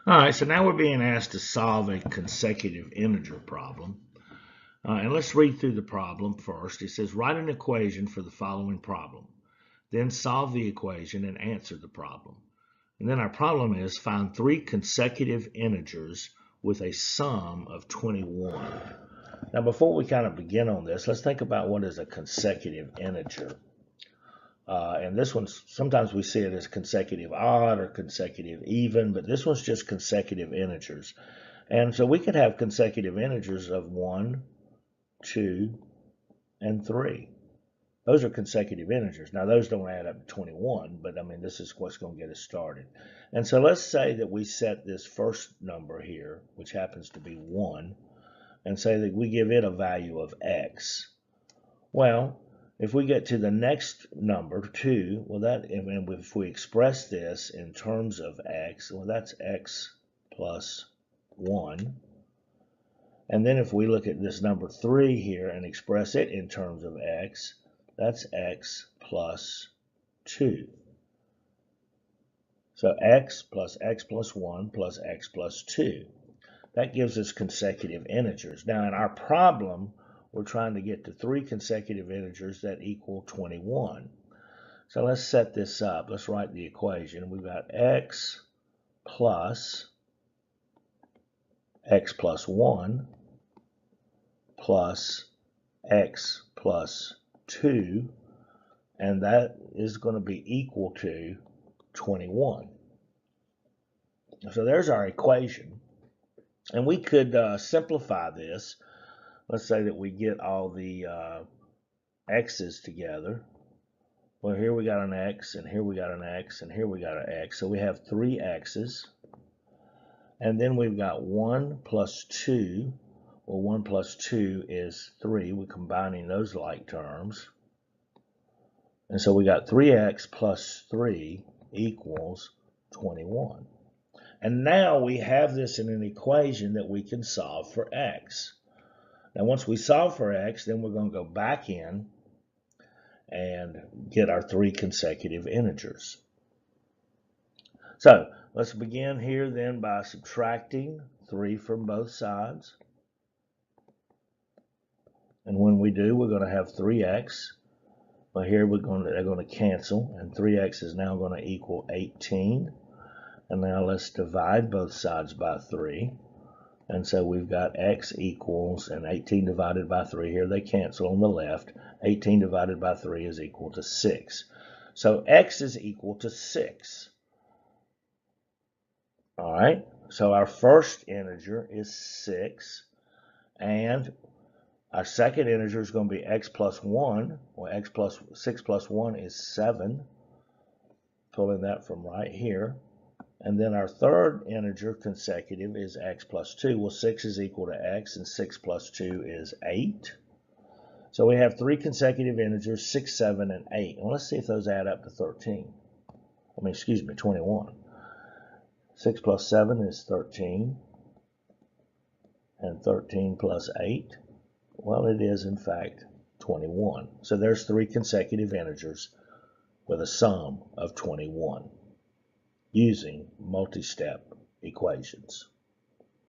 All right, so now we're being asked to solve a consecutive integer problem. And let's read through the problem first. It says, write an equation for the following problem. Then solve the equation and answer the problem. And then our problem is find three consecutive integers with a sum of 21. Now, before we kind of begin on this, let's think about what is a consecutive integer. And this one's, sometimes we see it as consecutive odd or consecutive even, but this one's just consecutive integers. And so we could have consecutive integers of 1, 2, and 3. Those are consecutive integers. Now, those don't add up to 21, but I mean, this is what's going to get us started. And so let's say that we set this first number here, which happens to be 1, and say that we give it a value of x. Well, if we get to the next number, 2, well, if we express this in terms of x, well, that's x plus 1. And then if we look at this number 3 here and express it in terms of x, that's x plus 2. So x plus 1 plus x plus 2. That gives us consecutive integers. Now, in our problem, we're trying to get to three consecutive integers that equal 21. So let's set this up. Let's write the equation. We've got x plus 1 plus x plus 2, and that is going to be equal to 21. So there's our equation. And we could simplify this. Let's say that we get all the x's together. Well, here we got an x, and here we got an x, and here we got an x. So we have 3 x's. And then we've got 1 plus 2. Well, 1 plus 2 is 3. We're combining those like terms. And so we got 3x plus 3 equals 21. And now we have this in an equation that we can solve for x. Now, once we solve for x, then we're going to go back in and get our three consecutive integers. So let's begin here then by subtracting 3 from both sides. And when we do, we're going to have 3x. Well, here they're going to cancel, and 3x is now going to equal 18. And now let's divide both sides by 3. And so we've got x equals, and 18 divided by 3, here they cancel on the left. 18 divided by 3 is equal to 6. So x is equal to 6. All right, so our first integer is 6. And our second integer is going to be x plus 1. Well, 6 plus 1 is 7. Pulling that from right here. And then our third integer consecutive is x plus 2. Well, 6 is equal to x, and 6 plus 2 is 8. So we have three consecutive integers, 6, 7, and 8. Well, let's see if those add up to 21. 6 plus 7 is 13. And 13 plus 8, well, it is, in fact, 21. So there's three consecutive integers with a sum of 21. Using multi-step equations.